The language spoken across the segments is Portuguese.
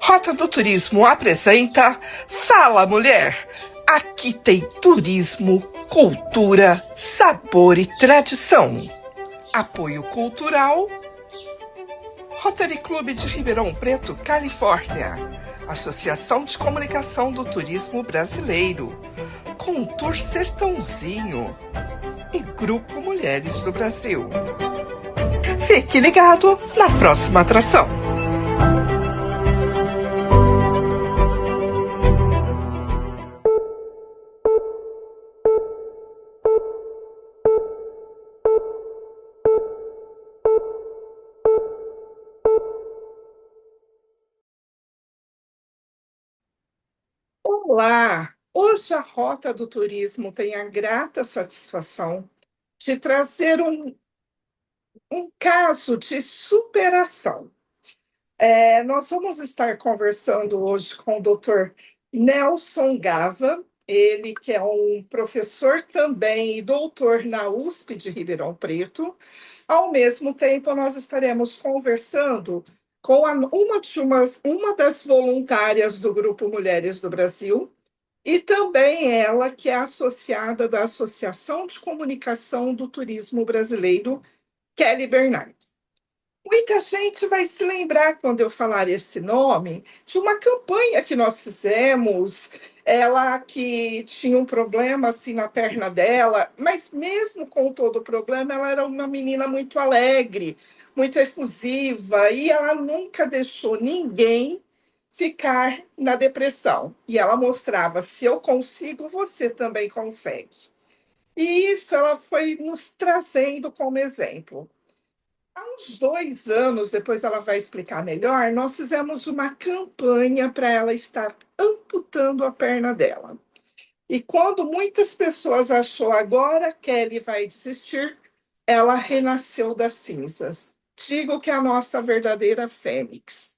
Rota do Turismo apresenta Fala Mulher. Aqui tem turismo, cultura, sabor e tradição. Apoio cultural Rotary Clube de Ribeirão Preto, Califórnia. Associação de Comunicação do Turismo Brasileiro. Contour Sertãozinho e Grupo Mulheres do Brasil. Fique ligado na próxima atração. Olá! Hoje a Rota do Turismo tem a grata satisfação de trazer um caso de superação. Nós vamos estar conversando hoje com o Dr. Nelson Gava, ele que é um professor também e doutor na USP de Ribeirão Preto. Ao mesmo tempo, nós estaremos conversando com uma das voluntárias do Grupo Mulheres do Brasil, e também ela, que é associada da Associação de Comunicação do Turismo Brasileiro, Kelly Bernardo. Muita gente vai se lembrar, quando eu falar esse nome, de uma campanha que nós fizemos. Ela que tinha um problema assim na perna dela, mas mesmo com todo o problema, ela era uma menina muito alegre, muito efusiva, e ela nunca deixou ninguém ficar na depressão. E ela mostrava: se eu consigo, você também consegue. E isso ela foi nos trazendo como exemplo. Há uns 2 anos, depois ela vai explicar melhor, nós fizemos uma campanha para ela estar amputando a perna dela. E quando muitas pessoas achou agora que ele vai desistir, ela renasceu das cinzas. Digo que é a nossa verdadeira fênix.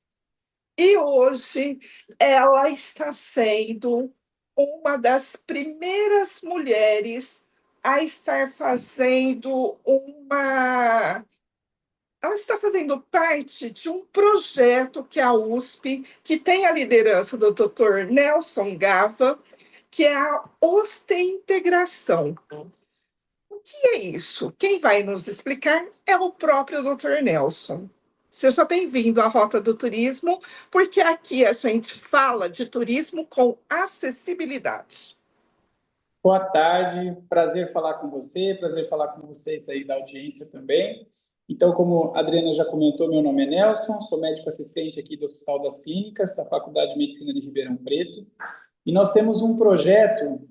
E hoje ela está sendo uma das primeiras mulheres a estar fazendo uma ela está fazendo parte de um projeto que é a USP, que tem a liderança do Dr. Nelson Gava, que é a Osteintegração. O que é isso? Quem vai nos explicar é o próprio Dr. Nelson. Seja bem-vindo à Rota do Turismo, porque aqui a gente fala de turismo com acessibilidade. Boa tarde, prazer falar com você, prazer falar com vocês aí da audiência também. Então, como a Adriana já comentou, meu nome é Nelson, sou médico assistente aqui do Hospital das Clínicas, da Faculdade de Medicina de Ribeirão Preto, e nós temos um projeto,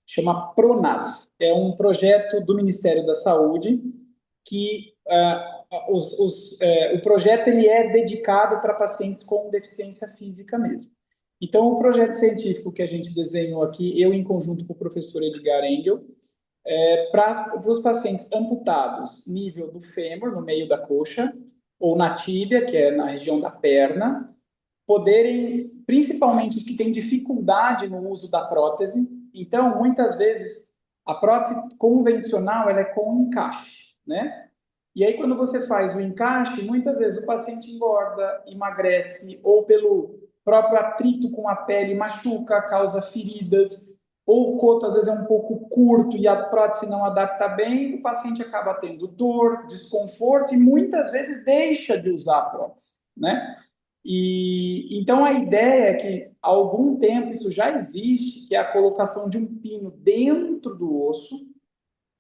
chama PRONAS, é um projeto do Ministério da Saúde, que o projeto ele é dedicado para pacientes com deficiência física mesmo. Então, o projeto científico que a gente desenhou aqui, eu em conjunto com o professor Edgar Engel, para os pacientes amputados, nível do fêmur, no meio da coxa, ou na tíbia, que é na região da perna, poderem, principalmente os que têm dificuldade no uso da prótese. Então, muitas vezes, a prótese convencional ela é com encaixe, né? E aí, quando você faz o encaixe, muitas vezes o paciente engorda, emagrece, ou pelo próprio atrito com a pele machuca, causa feridas, ou o coto às vezes é um pouco curto e a prótese não adapta bem, o paciente acaba tendo dor, desconforto e muitas vezes deixa de usar a prótese, né? E então a ideia é que há algum tempo isso já existe, que é a colocação de um pino dentro do osso,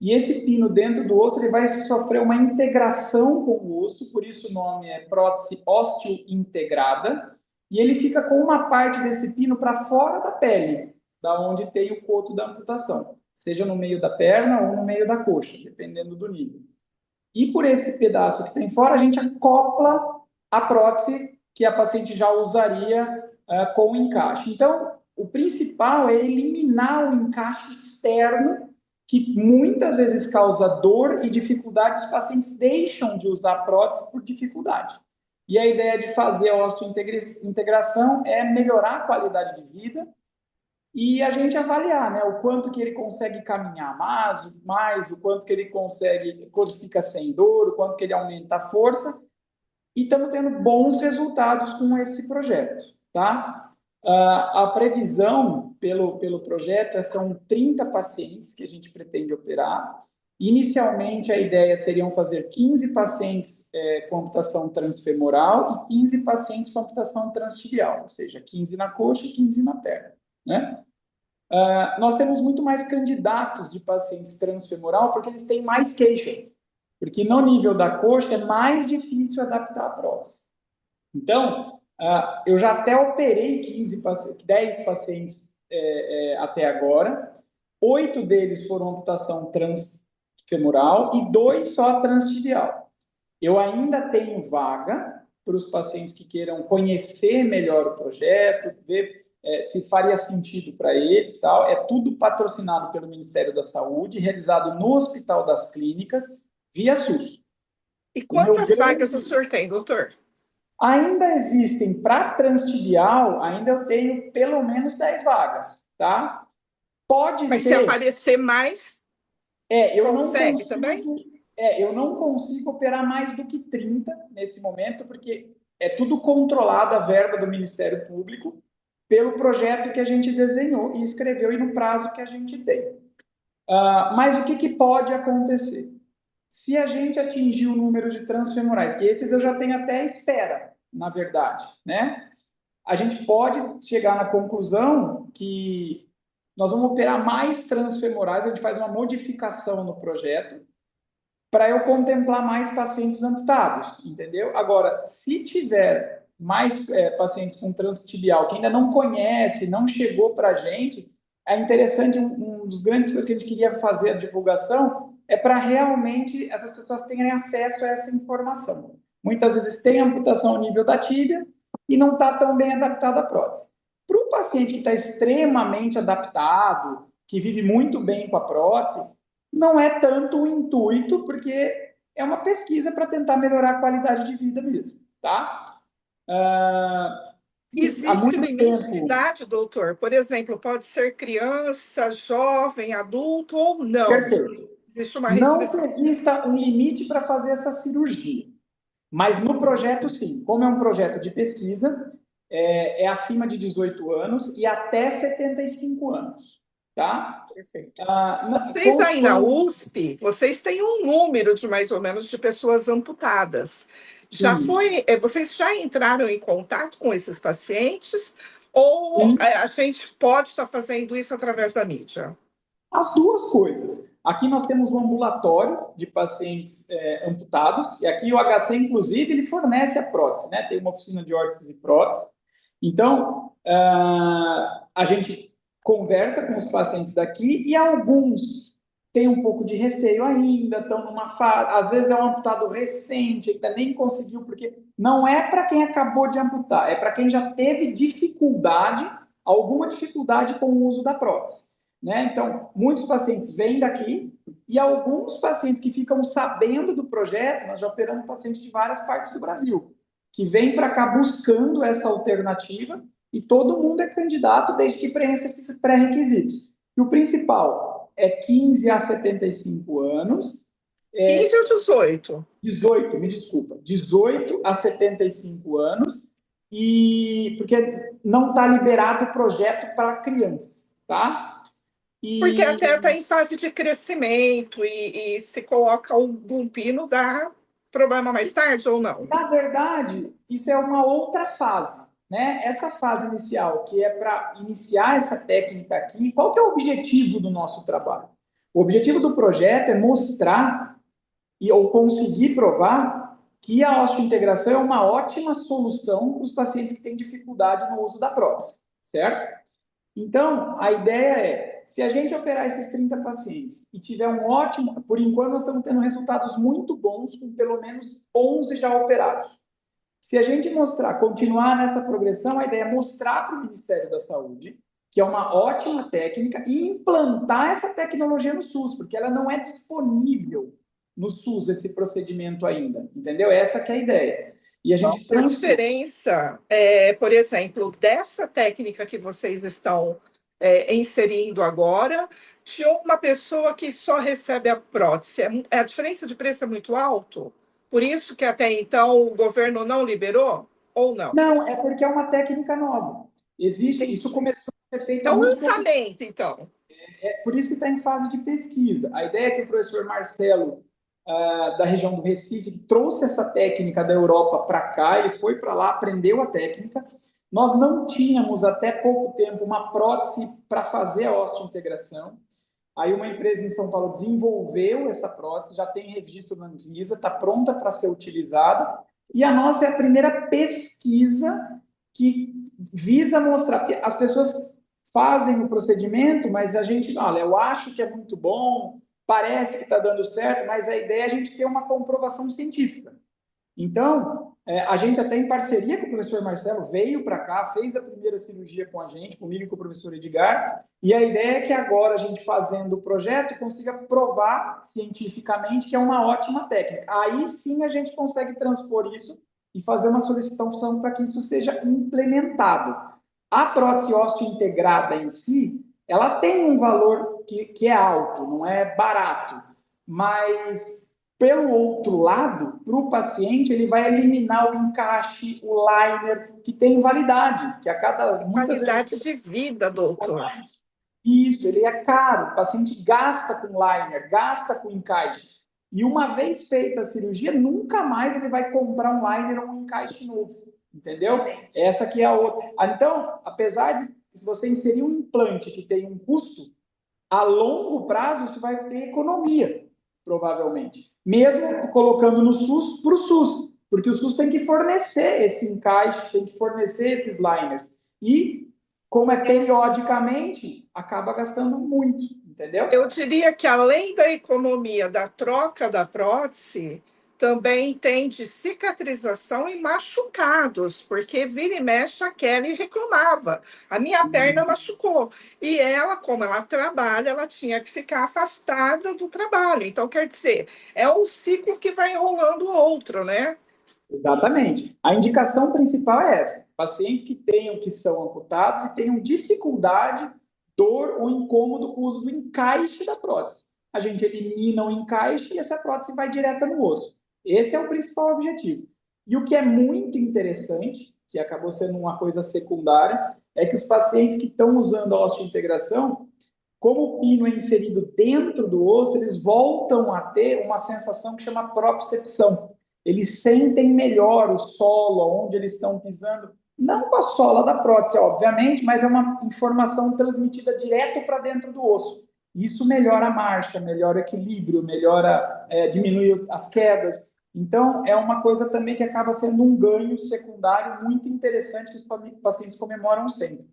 e esse pino dentro do osso ele vai sofrer uma integração com o osso, por isso o nome é prótese osteointegrada, e ele fica com uma parte desse pino para fora da pele, da onde tem o coto da amputação, seja no meio da perna ou no meio da coxa, dependendo do nível. E por esse pedaço que tem fora, a gente acopla a prótese que a paciente já usaria com o encaixe. Então, o principal é eliminar o encaixe externo, que muitas vezes causa dor e dificuldade, os pacientes deixam de usar a prótese por dificuldade. E a ideia de fazer a osteointegração é melhorar a qualidade de vida e a gente avaliar, né, o quanto que ele consegue caminhar mais, o quanto que ele consegue, quando fica sem dor, o quanto que ele aumenta a força, e estamos tendo bons resultados com esse projeto, tá? A previsão pelo projeto são 30 pacientes que a gente pretende operar. Inicialmente, a ideia seriam fazer 15 pacientes com amputação transfemoral e 15 pacientes com amputação transtibial, ou seja, 15 na coxa e 15 na perna, né? Nós temos muito mais candidatos de pacientes transfemoral porque eles têm mais queixas, porque no nível da coxa é mais difícil adaptar a prótese. Então, eu já até operei 10 pacientes até agora, 8 deles foram amputação transfemoral e 2 só transtibial. Eu ainda tenho vaga para os pacientes que queiram conhecer melhor o projeto, ver se faria sentido para eles, tal. É tudo patrocinado pelo Ministério da Saúde, realizado no Hospital das Clínicas, via SUS. E O meu quantas vagas o grande... senhor tem, doutor? Ainda existem, para transtibial, ainda eu tenho pelo menos 10 vagas, tá? Pode Mas se ser... aparecer mais, eu não consegue também? consigo... eu não consigo operar mais do que 30 nesse momento, porque é tudo controlado a verba do Ministério Público pelo projeto que a gente desenhou e escreveu e no prazo que a gente tem. Mas o que pode acontecer? Se a gente atingir o número de transfemorais, que esses eu já tenho até espera, na verdade, né? A gente pode chegar na conclusão que nós vamos operar mais transfemorais, a gente faz uma modificação no projeto para eu contemplar mais pacientes amputados, entendeu? Agora, se tiver mais pacientes com transtibial que ainda não conhece, não chegou para a gente, é interessante, um dos grandes coisas que a gente queria fazer a divulgação é para realmente essas pessoas tenham acesso a essa informação. Muitas vezes tem amputação ao nível da tíbia e não está tão bem adaptada à prótese. Para o paciente que está extremamente adaptado, que vive muito bem com a prótese, não é tanto o intuito, porque é uma pesquisa para tentar melhorar a qualidade de vida mesmo, tá? Há Existe muito limite de tempo... idade, doutor? Por exemplo, pode ser criança, jovem, adulto ou não? Perfeito. Existe uma Não que restrição. exista um limite para fazer essa cirurgia, mas no projeto, sim. Como é um projeto de pesquisa, acima de 18 anos e até 75 anos, tá? Perfeito. Vocês aí na USP, vocês têm um número de mais ou menos de pessoas amputadas. Sim, Vocês já entraram em contato com esses pacientes ou sim. a gente pode estar fazendo isso através da mídia? As duas coisas. Aqui nós temos um ambulatório de pacientes amputados, e aqui o HC, inclusive, ele fornece a prótese, né? Tem uma oficina de órteses e prótese. Então, a gente conversa com os pacientes daqui e alguns têm um pouco de receio ainda, estão numa fase, às vezes é um amputado recente, ainda nem conseguiu, porque não é para quem acabou de amputar, é para quem já teve dificuldade, alguma dificuldade com o uso da prótese. Né? Então, muitos pacientes vêm daqui e alguns pacientes que ficam sabendo do projeto, nós já operamos pacientes de várias partes do Brasil, que vêm para cá buscando essa alternativa e todo mundo é candidato desde que preencha esses pré-requisitos. E o principal é 15 a 75 anos, 15 ou 18? 18, me desculpa, 18 a 75 anos, e porque não está liberado o projeto para crianças, tá? Porque até está E, em fase de crescimento e se coloca um pino, dá problema mais tarde ou não? na verdade, isso é uma outra fase, né? Essa fase inicial, que é para iniciar essa técnica aqui, qual que é o objetivo do nosso trabalho? O objetivo do projeto é mostrar ou conseguir provar que a osteointegração é uma ótima solução para os pacientes que têm dificuldade no uso da prótese, certo? Então, a ideia é, se a gente operar esses 30 pacientes e tiver um ótimo, por enquanto nós estamos tendo resultados muito bons com pelo menos 11 já operados. Se a gente mostrar, continuar nessa progressão, a ideia é mostrar para o Ministério da Saúde que é uma ótima técnica e implantar essa tecnologia no SUS, porque ela não é disponível no SUS esse procedimento ainda, entendeu? Essa que é a ideia. E a gente A transforma... diferença, por exemplo, dessa técnica que vocês estão inserindo agora, de uma pessoa que só recebe a prótese, a diferença de preço é muito alto? Por isso que até então o governo não liberou? Ou não? Não, é porque é uma técnica nova. Existe, isso Entendi. começou a ser feito É há um muito pouco. lançamento, então. É por isso que está em fase de pesquisa. A ideia é que o professor Marcelo, da região do Recife, que trouxe essa técnica da Europa para cá, ele foi para lá, aprendeu a técnica. Nós não tínhamos até pouco tempo uma prótese para fazer a osteointegração. Aí uma empresa em São Paulo desenvolveu essa prótese, já tem registro na Anvisa, está pronta para ser utilizada. E a nossa é a primeira pesquisa que visa mostrar, porque as pessoas fazem o procedimento, mas a gente, olha, eu acho que é muito bom, parece que está dando certo, mas a ideia é a gente ter uma comprovação científica. Então, a gente até em parceria com o professor Marcelo veio para cá, fez a primeira cirurgia com a gente, comigo e com o professor Edgar, e a ideia é que agora a gente fazendo o projeto consiga provar cientificamente que é uma ótima técnica. Aí sim a gente consegue transpor isso e fazer uma solicitação para que isso seja implementado. A prótese ósseo integrada em si, ela tem um valor que é alto, não é barato, mas pelo outro lado, para o paciente, ele vai eliminar o encaixe, o liner, que tem validade, que a cada, muitas vezes, Qualidade de vida, doutor. isso, ele é caro, o paciente gasta com liner, gasta com encaixe. E uma vez feita a cirurgia, nunca mais ele vai comprar um liner ou um encaixe novo, entendeu? Essa aqui é a outra. Então, apesar de se você inserir um implante que tem um custo, a longo prazo isso vai ter economia, provavelmente. Mesmo colocando no SUS para o SUS, porque o SUS tem que fornecer esse encaixe, tem que fornecer esses liners. E, como é periodicamente, acaba gastando muito, entendeu? Eu diria que além da economia da troca da prótese, também tem de cicatrização e machucados, porque vira e mexe a Kelly reclamava. A minha perna machucou. E ela, como ela trabalha, ela tinha que ficar afastada do trabalho. Então, quer dizer, é um ciclo que vai enrolando o outro, né? Exatamente. A indicação principal é essa: pacientes que tenham, que são amputados e tenham dificuldade, dor ou incômodo com o uso do encaixe da prótese. A gente elimina o encaixe e essa prótese vai direta no osso. Esse é o principal objetivo. E o que é muito interessante, que acabou sendo uma coisa secundária, é que os pacientes que estão usando a osteointegração, como o pino é inserido dentro do osso, eles voltam a ter uma sensação que chama propriocepção. Eles sentem melhor o solo, onde eles estão pisando, não com a sola da prótese, obviamente, mas é uma informação transmitida direto para dentro do osso. Isso melhora a marcha, melhora o equilíbrio, melhora, diminui as quedas. Então, é uma coisa também que acaba sendo um ganho secundário muito interessante que os pacientes comemoram sempre.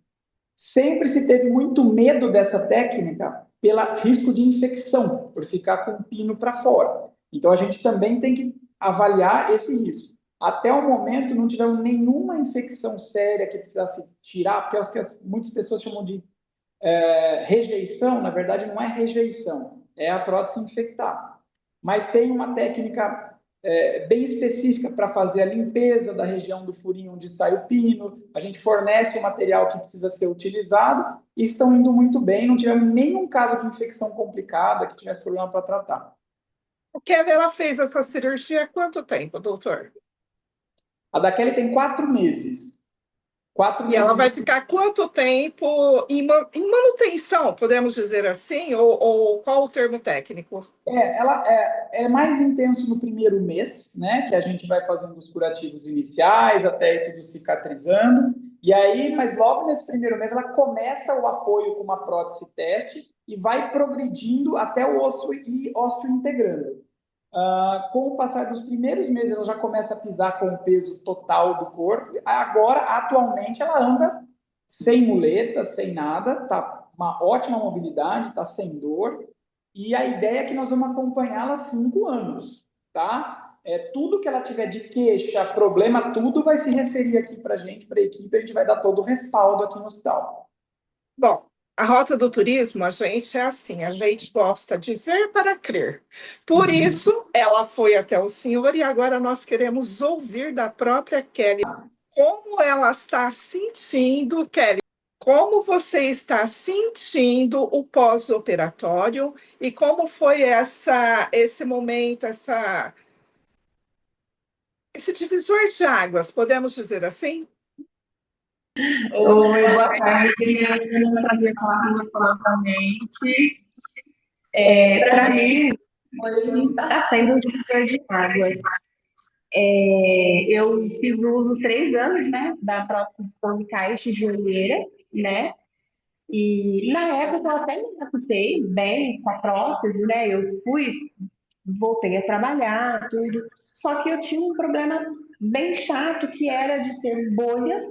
Sempre se teve muito medo dessa técnica pelo risco de infecção, por ficar com o pino para fora. Então, a gente também tem que avaliar esse risco. Até o momento, não tivemos nenhuma infecção séria que precisasse tirar, porque é o que muitas pessoas chamam de rejeição. Na verdade, não é rejeição, é a prótese infectar. Mas tem uma técnica bem específica para fazer a limpeza da região do furinho onde sai o pino. A gente fornece o material que precisa ser utilizado e estão indo muito bem. Não tivemos nenhum caso de infecção complicada que tivesse problema para tratar. O Kelly, ela fez essa cirurgia há quanto tempo, doutor? A da Kelly tem 4 meses. Quatro E ela meses vai de. ficar quanto tempo em manutenção, podemos dizer assim? Ou qual o termo técnico? Ela é mais intenso no primeiro mês, né? Que a gente vai fazendo os curativos iniciais, até ir tudo cicatrizando. E aí, mas logo nesse primeiro mês, ela começa o apoio com uma prótese teste e vai progredindo até o osso e osteointegrando. Com o passar dos primeiros meses, ela já começa a pisar com o peso total do corpo. Agora, atualmente, ela anda sem muleta, sem nada, tá uma ótima mobilidade, tá sem dor. E a ideia é que nós vamos acompanhá-la 5 anos, tá? Tudo que ela tiver de queixa, problema, tudo vai se referir aqui para a gente, para a equipe, a gente vai dar todo o respaldo aqui no hospital. Bom, a rota do turismo, a gente é assim, a gente gosta de ver para crer. Por Uhum. isso, ela foi até o senhor e agora nós queremos ouvir da própria Kelly como ela está sentindo, Kelly, como você está sentindo o pós-operatório e como foi esse momento, esse divisor de águas, podemos dizer assim? Oi, boa tarde, Adriana. É um prazer falar com você novamente. Para mim, está sendo um divisor de águas. Eu fiz uso 3 anos, né, da prótese de encaixe e joelheira, né? E na época eu até me adaptei bem com a prótese, né? Voltei a trabalhar, tudo. Só que eu tinha um problema bem chato que era de ter bolhas,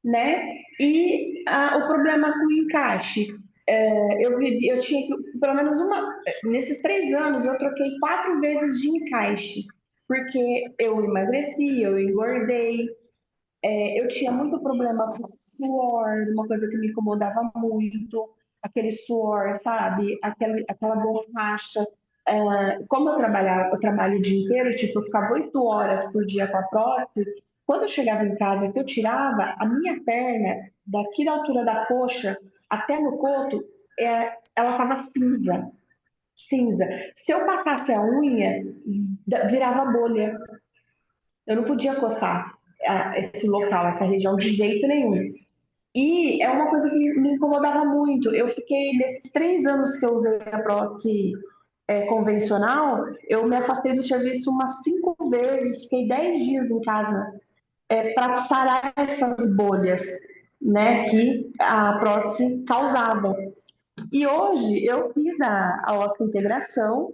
né? E o problema com o encaixe. Eu tinha que, pelo menos nesses 3 anos, eu troquei 4 vezes de encaixe, porque eu emagreci, eu engordei, eu tinha muito problema com suor, uma coisa que me incomodava muito, aquele suor, sabe? Aquela borracha. Como eu trabalho o dia inteiro, tipo, eu ficava 8 horas por dia com a prótese. Quando eu chegava em casa, que eu tirava, a minha perna, daqui da altura da coxa até no coto, ela estava cinza, cinza. Se eu passasse a unha, virava bolha. Eu não podia coçar esse local, essa região de jeito nenhum. E é uma coisa que me incomodava muito. Eu fiquei, nesses 3 anos que eu usei a prótese convencional, eu me afastei do serviço umas 5 vezes, fiquei 10 dias em casa para sarar essas bolhas, né, que a prótese causava. E hoje eu fiz a osteointegração.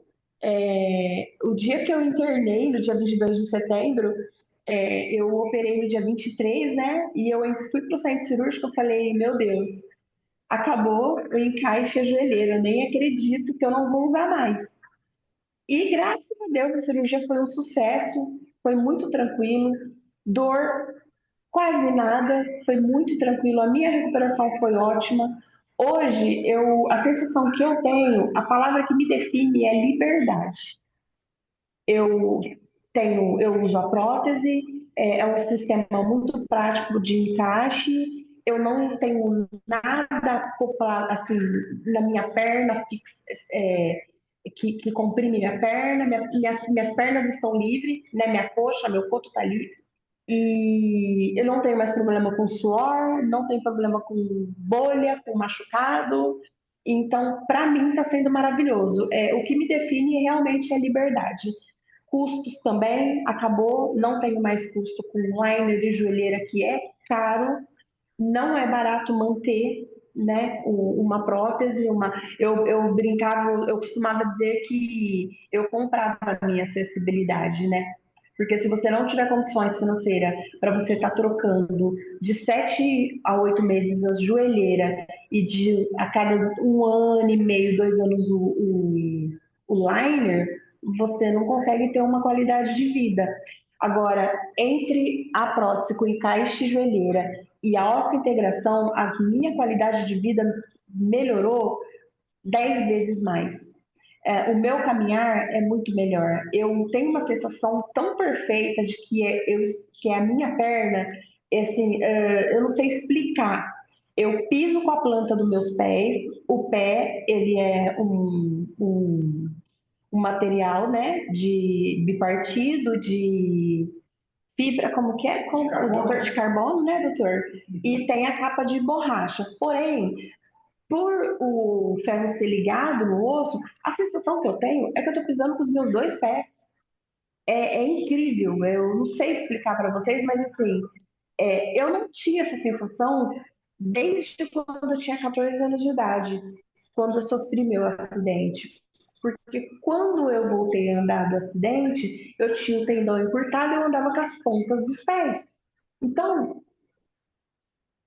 O dia que eu internei, no dia 22 de setembro, eu operei no dia 23, né? E eu fui para o centro cirúrgico e falei, meu Deus, acabou o encaixe a joelheira, eu nem acredito que eu não vou usar mais. E graças a Deus a cirurgia foi um sucesso, foi muito tranquilo, dor quase nada, foi muito tranquilo, a minha recuperação foi ótima. Hoje, a sensação que eu tenho, a palavra que me define é liberdade. Eu eu uso a prótese, um sistema muito prático de encaixe, eu não tenho nada acoplado assim na minha perna que comprime minha perna, minhas pernas estão livres, né? Minha coxa, meu coto está livre. E eu não tenho mais problema com suor, não tenho problema com bolha, com machucado. Então, para mim, está sendo maravilhoso. O que me define realmente é liberdade. Custos também, acabou, não tenho mais custo com liner de joelheira, que é caro, não é barato manter, né, uma prótese, eu brincava, eu costumava dizer que eu comprava a minha acessibilidade, né? Porque se você não tiver condições financeiras para você estar trocando de 7 a 8 meses a joelheira e a cada 1 ano e meio, 2 anos o liner, você não consegue ter uma qualidade de vida. Agora, entre a prótese com encaixe e joelheira e a ossa-integração, a minha qualidade de vida melhorou 10 vezes mais. O meu caminhar é muito melhor. Eu tenho uma sensação tão perfeita de que é a minha perna, assim, eu não sei explicar. Eu piso com a planta dos meus pés, o pé, ele é um material, né, de bipartido, de fibra, como que é? Com doutor de carbono, né, doutor? E tem a capa de borracha. Porém, por o ferro ser ligado no osso, a sensação que eu tenho é que eu estou pisando com os meus 2 pés. É incrível, eu não sei explicar para vocês, mas assim, eu não tinha essa sensação desde quando eu tinha 14 anos de idade, quando eu sofri meu acidente. Porque quando eu voltei a andar do acidente, eu tinha o tendão encurtado e eu andava com as pontas dos pés. Então,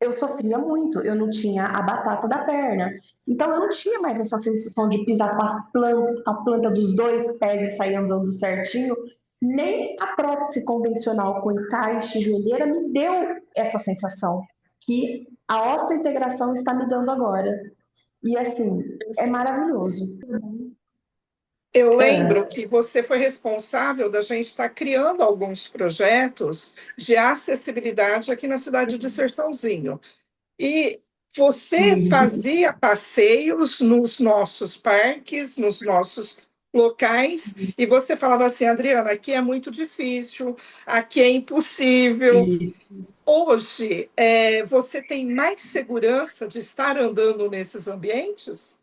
eu sofria muito, eu não tinha a batata da perna. Então, eu não tinha mais essa sensação de pisar com a planta dos 2 pés e sair andando certinho. Nem a prótese convencional com encaixe e joelheira me deu essa sensação que a osteointegração está me dando agora. E assim, é maravilhoso. Eu lembro É. que você foi responsável da gente estar criando alguns projetos de acessibilidade aqui na cidade de Sertãozinho. E você Sim. fazia passeios nos nossos parques, nos nossos locais, e você falava assim, Adriana, aqui é muito difícil, aqui é impossível. E Hoje, você tem mais segurança de estar andando nesses ambientes?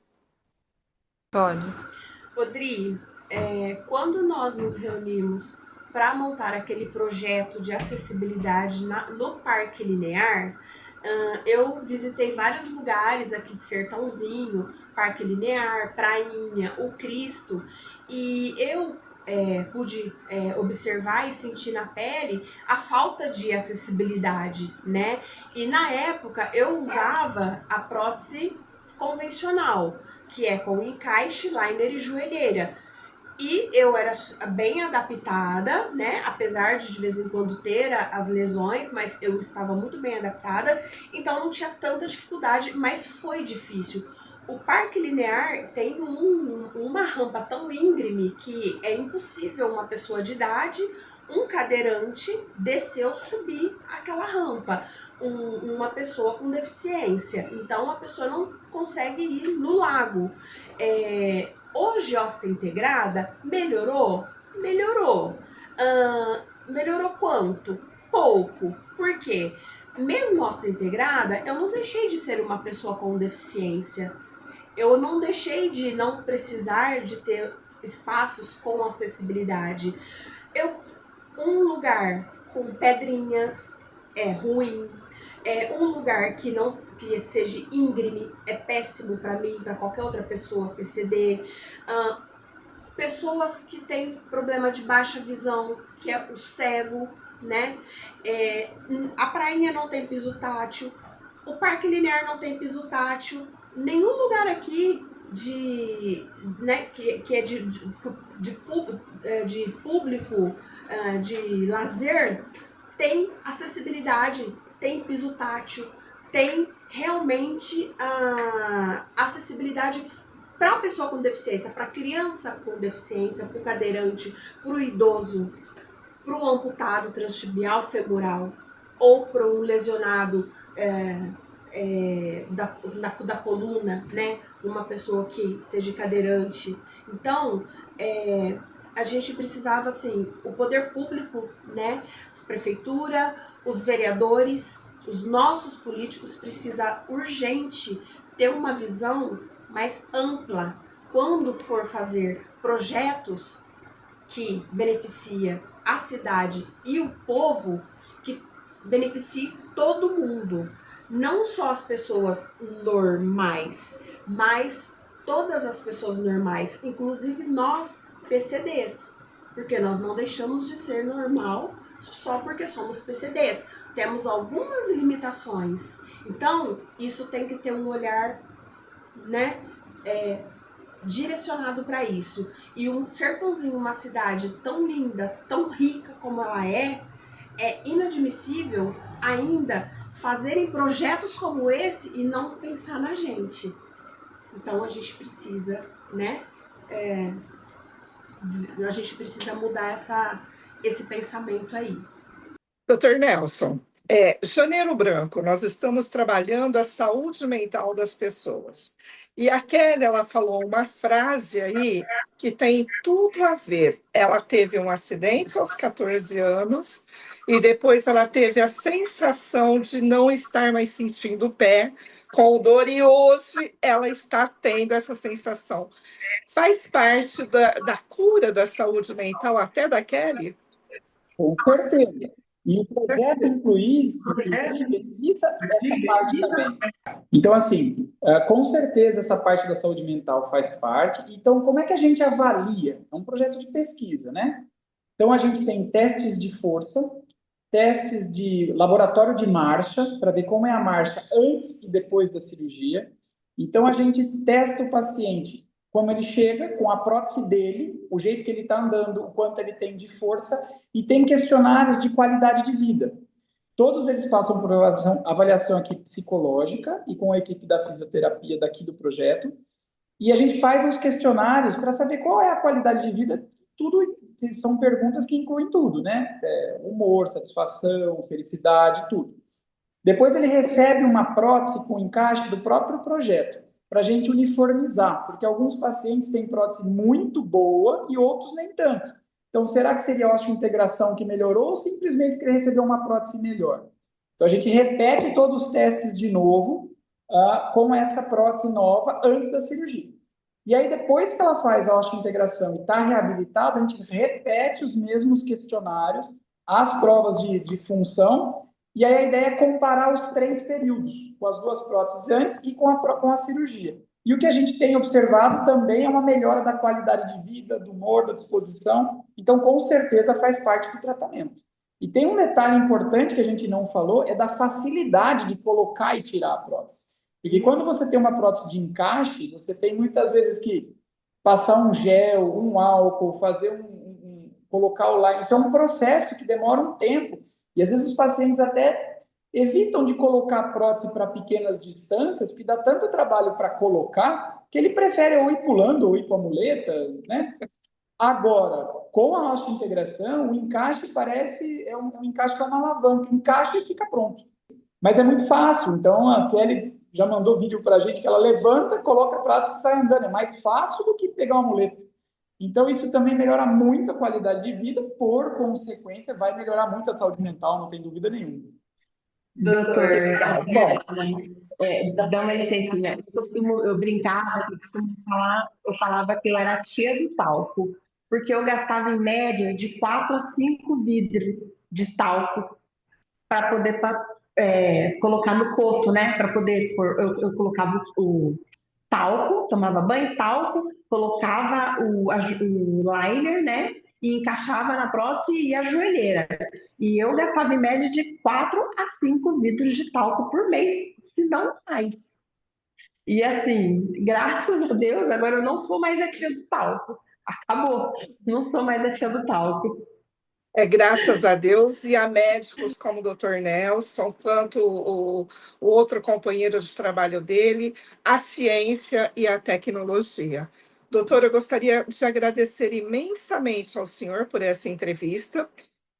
Pode. Rodri, quando nós nos reunimos para montar aquele projeto de acessibilidade no Parque Linear, eu visitei vários lugares aqui de Sertãozinho, Parque Linear, Prainha, o Cristo, e eu pude observar e sentir na pele a falta de acessibilidade, né? E na época eu usava a prótese convencional, que é com encaixe, liner e joelheira. E eu era bem adaptada, né? Apesar de vez em quando ter as lesões, mas eu estava muito bem adaptada, então não tinha tanta dificuldade, mas foi difícil. O Parque Linear tem uma rampa tão íngreme que é impossível uma pessoa de idade, um cadeirante, descer ou subir aquela rampa. Uma pessoa com deficiência. Então a pessoa não consegue ir no lago. Hoje, Hosta Integrada melhorou? Melhorou. Melhorou quanto? Pouco. Por quê? Mesmo Hosta Integrada, eu não deixei de ser uma pessoa com deficiência. Eu não deixei de não precisar de ter espaços com acessibilidade. Um lugar com pedrinhas é ruim. Um lugar que seja íngreme é péssimo para mim, para qualquer outra pessoa, PCD. Pessoas que têm problema de baixa visão, que é o cego, né? A prainha não tem piso tátil, o Parque Linear não tem piso tátil, nenhum lugar aqui né, que é de público, de lazer, tem acessibilidade, tem piso tátil, tem realmente a acessibilidade para a pessoa com deficiência, para a criança com deficiência, para o cadeirante, para o idoso, para o amputado transtibial femoral ou para um lesionado da coluna, né? Uma pessoa que seja cadeirante. Então, a gente precisava, assim, o poder público, né? A prefeitura, os vereadores, os nossos políticos precisam urgente ter uma visão mais ampla quando for fazer projetos que beneficia a cidade e o povo, que beneficie todo mundo, não só as pessoas normais, mas todas as pessoas normais, inclusive nós PCDs, porque nós não deixamos de ser normal só porque somos PCDs, temos algumas limitações. Então isso tem que ter um olhar, né, direcionado para isso. E um Sertãozinho, uma cidade tão linda, tão rica como ela é inadmissível ainda fazerem projetos como esse e não pensar na gente. Então a gente precisa, né, a gente precisa mudar esse pensamento aí. Doutor Nelson, Janeiro Branco, nós estamos trabalhando a saúde mental das pessoas. E a Kelly, ela falou uma frase aí que tem tudo a ver. Ela teve um acidente aos 14 anos e depois ela teve a sensação de não estar mais sentindo o pé com dor e hoje ela está tendo essa sensação. Faz parte da cura da saúde mental até da Kelly? Com certeza. E o projeto inclusive, ele visa essa parte também. Então, assim, com certeza essa parte da saúde mental faz parte. Então, como é que a gente avalia? É um projeto de pesquisa, né? Então, a gente tem testes de força, testes de laboratório de marcha, para ver como é a marcha antes e depois da cirurgia. Então, a gente testa o paciente, como ele chega, com a prótese dele, o jeito que ele está andando, o quanto ele tem de força, e tem questionários de qualidade de vida. Todos eles passam por avaliação aqui psicológica e com a equipe da fisioterapia daqui do projeto. E a gente faz uns questionários para saber qual é a qualidade de vida. Tudo são perguntas que incluem tudo, né? Humor, satisfação, felicidade, tudo. Depois ele recebe uma prótese com encaixe do próprio projeto. para a gente uniformizar, porque alguns pacientes têm prótese muito boa e outros nem tanto. Então, será que seria a osteointegração que melhorou ou simplesmente que ele recebeu uma prótese melhor? Então, a gente repete todos os testes de novo com essa prótese nova antes da cirurgia. E aí, depois que ela faz a osteointegração e está reabilitada, a gente repete os mesmos questionários, as provas de função, e aí a ideia é comparar os 3 períodos, com as 2 próteses antes e com a cirurgia. E o que a gente tem observado também é uma melhora da qualidade de vida, do humor, da disposição. Então, com certeza, faz parte do tratamento. E tem um detalhe importante que a gente não falou, é da facilidade de colocar e tirar a prótese. Porque quando você tem uma prótese de encaixe, você tem muitas vezes que passar um gel, um álcool, fazer colocar o lime. Isso é um processo que demora um tempo. E às vezes os pacientes até evitam de colocar a prótese para pequenas distâncias, porque dá tanto trabalho para colocar, que ele prefere ou ir pulando ou ir com a muleta, né? Agora, com a osteointegração, o encaixe parece um encaixe com uma alavanca. Encaixa e fica pronto. Mas é muito fácil. Então, a Kelly já mandou vídeo para a gente que ela levanta, coloca a prótese e sai andando. É mais fácil do que pegar uma muleta. Então, isso também melhora muito a qualidade de vida, por consequência, vai melhorar muito a saúde mental, não tem dúvida nenhuma. Doutor, Bom, dá uma licencinha. Eu brincava, eu falava que eu era a tia do talco, porque eu gastava em média de 4 a 5 vidros de talco para poder colocar no coto, né? Para poder pôr, eu colocava o talco, tomava banho, talco, colocava o liner, né? E encaixava na prótese e a joelheira. E eu gastava em média de 4 a 5 vidros de talco por mês, se não mais. E assim, graças a Deus, agora eu não sou mais a tia do talco. Acabou, não sou mais a tia do talco. graças a Deus, e a médicos como o Dr. Nelson, quanto o outro companheiro de trabalho dele, a ciência e a tecnologia. Doutor, eu gostaria de agradecer imensamente ao senhor por essa entrevista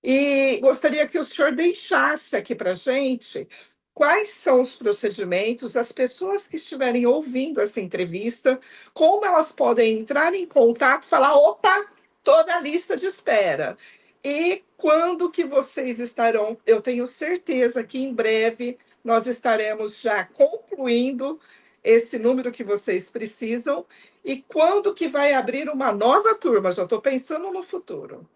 e gostaria que o senhor deixasse aqui para a gente quais são os procedimentos, as pessoas que estiverem ouvindo essa entrevista, como elas podem entrar em contato e falar, opa, estou na lista de espera. E quando que vocês estarão, eu tenho certeza que em breve nós estaremos já concluindo esse número que vocês precisam, e quando que vai abrir uma nova turma, já estou pensando no futuro.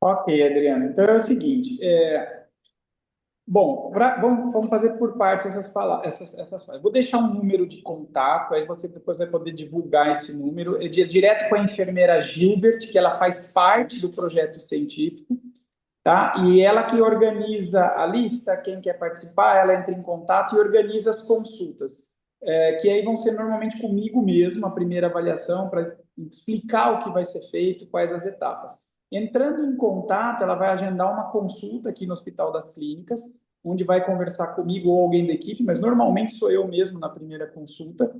Ok, Adriana. Então é o seguinte, bom, vamos fazer por partes essas palavras. Vou deixar um número de contato, aí você depois vai poder divulgar esse número. É direto com a enfermeira Gilbert, que ela faz parte do projeto científico, tá? E ela que organiza a lista, quem quer participar, ela entra em contato e organiza as consultas, que aí vão ser normalmente comigo mesmo, a primeira avaliação, para explicar o que vai ser feito, quais as etapas. Entrando em contato, ela vai agendar uma consulta aqui no Hospital das Clínicas, onde vai conversar comigo ou alguém da equipe, mas normalmente sou eu mesmo na primeira consulta.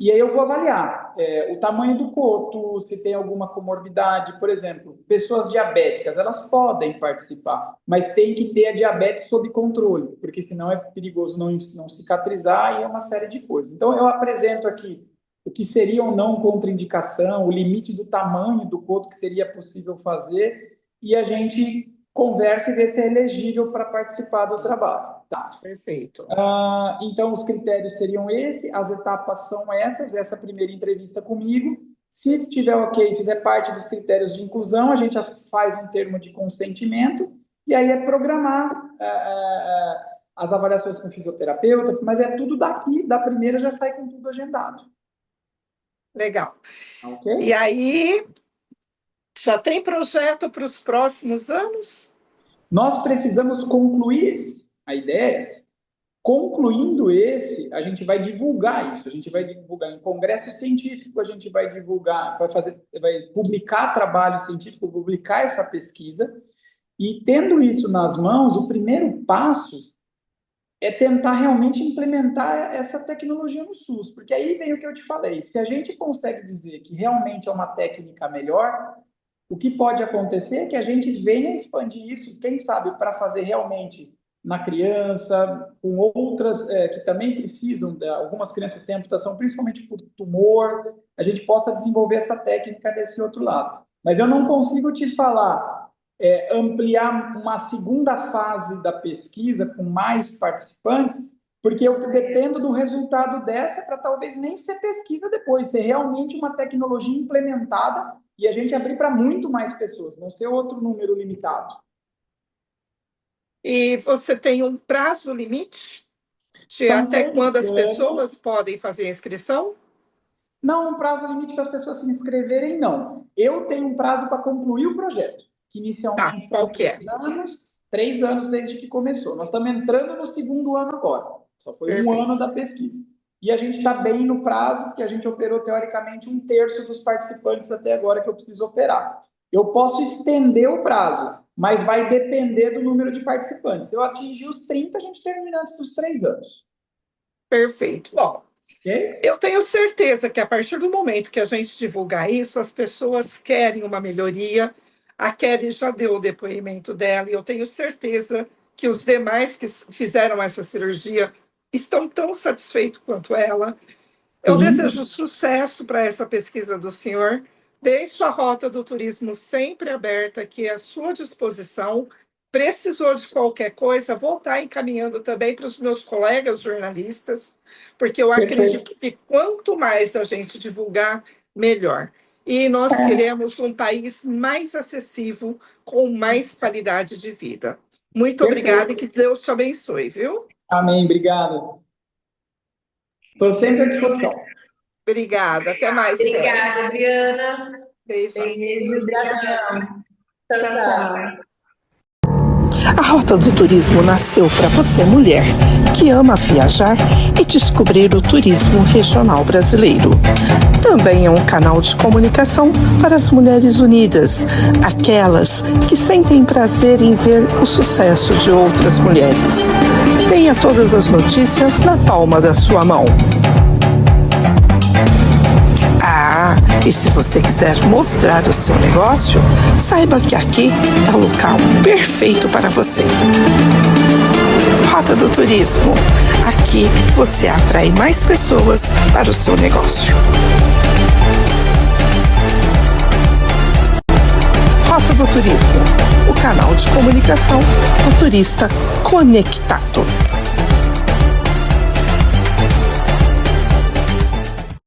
E aí eu vou avaliar o tamanho do coto, se tem alguma comorbidade. Por exemplo, pessoas diabéticas, elas podem participar, mas tem que ter a diabetes sob controle, porque senão é perigoso não cicatrizar e é uma série de coisas. Então, eu apresento aqui o que seria ou não contraindicação, o limite do tamanho do coto que seria possível fazer, e a gente conversa e vê se é elegível para participar do trabalho. Tá? Perfeito. Então, os critérios seriam esses, as etapas são essas, essa primeira entrevista comigo. Se tiver ok, fizer parte dos critérios de inclusão, a gente faz um termo de consentimento, e aí é programar as avaliações com o fisioterapeuta, mas é tudo daqui, da primeira já sai com tudo agendado. Legal. Ok? E aí, já tem projeto para os próximos anos? Nós precisamos concluir esse. A ideia é essa. Concluindo esse, a gente vai divulgar isso. A gente vai divulgar em congresso científico, a gente vai divulgar, vai publicar trabalho científico, publicar essa pesquisa. E tendo isso nas mãos, o primeiro passo é tentar realmente implementar essa tecnologia no SUS, porque aí vem o que eu te falei, se a gente consegue dizer que realmente é uma técnica melhor, o que pode acontecer é que a gente venha expandir isso, quem sabe, para fazer realmente na criança, com outras que também precisam, algumas crianças têm amputação, principalmente por tumor, a gente possa desenvolver essa técnica desse outro lado. Mas eu não consigo te falar, ampliar uma segunda fase da pesquisa com mais participantes, porque eu dependo do resultado dessa para talvez nem ser pesquisa depois, ser realmente uma tecnologia implementada e a gente abrir para muito mais pessoas, não ser outro número limitado. E você tem um prazo limite de até quando as pessoas podem fazer a inscrição? Não, um prazo limite para as pessoas se inscreverem, não. Eu tenho um prazo para concluir o projeto, que inicialmente qual que é? 3 anos desde que começou. Nós estamos entrando no 2º ano agora. Só foi Perfeito. 1 ano da pesquisa. E a gente está bem no prazo, porque a gente operou, teoricamente, 1/3 dos participantes até agora que eu preciso operar. Eu posso estender o prazo, mas vai depender do número de participantes. Se eu atingir os 30, a gente termina antes dos 3 anos. Perfeito. Bom, okay? Eu tenho certeza que a partir do momento que a gente divulgar isso, as pessoas querem uma melhoria. A Kelly já deu o depoimento dela e eu tenho certeza que os demais que fizeram essa cirurgia estão tão satisfeitos quanto ela. Eu desejo sucesso para essa pesquisa do senhor. Deixo a Rota do Turismo sempre aberta aqui à sua disposição. Precisou de qualquer coisa, vou estar encaminhando também para os meus colegas jornalistas, porque eu acredito que quanto mais a gente divulgar, melhor. E nós queremos um país mais acessível, com mais qualidade de vida. Muito obrigada e que Deus te abençoe, viu? Amém, obrigado. Estou sempre à disposição. Obrigada, até mais. Obrigada, Adriana. Beijo. Beijo, gratidão. Tchau, tchau. A Rota do Turismo nasceu para você, mulher, que ama viajar e descobrir o turismo regional brasileiro. Também é um canal de comunicação para as mulheres unidas, aquelas que sentem prazer em ver o sucesso de outras mulheres. Tenha todas as notícias na palma da sua mão. E se você quiser mostrar o seu negócio, saiba que aqui é o local perfeito para você. Rota do Turismo. Aqui você atrai mais pessoas para o seu negócio. Rota do Turismo, o canal de comunicação do turista conectado.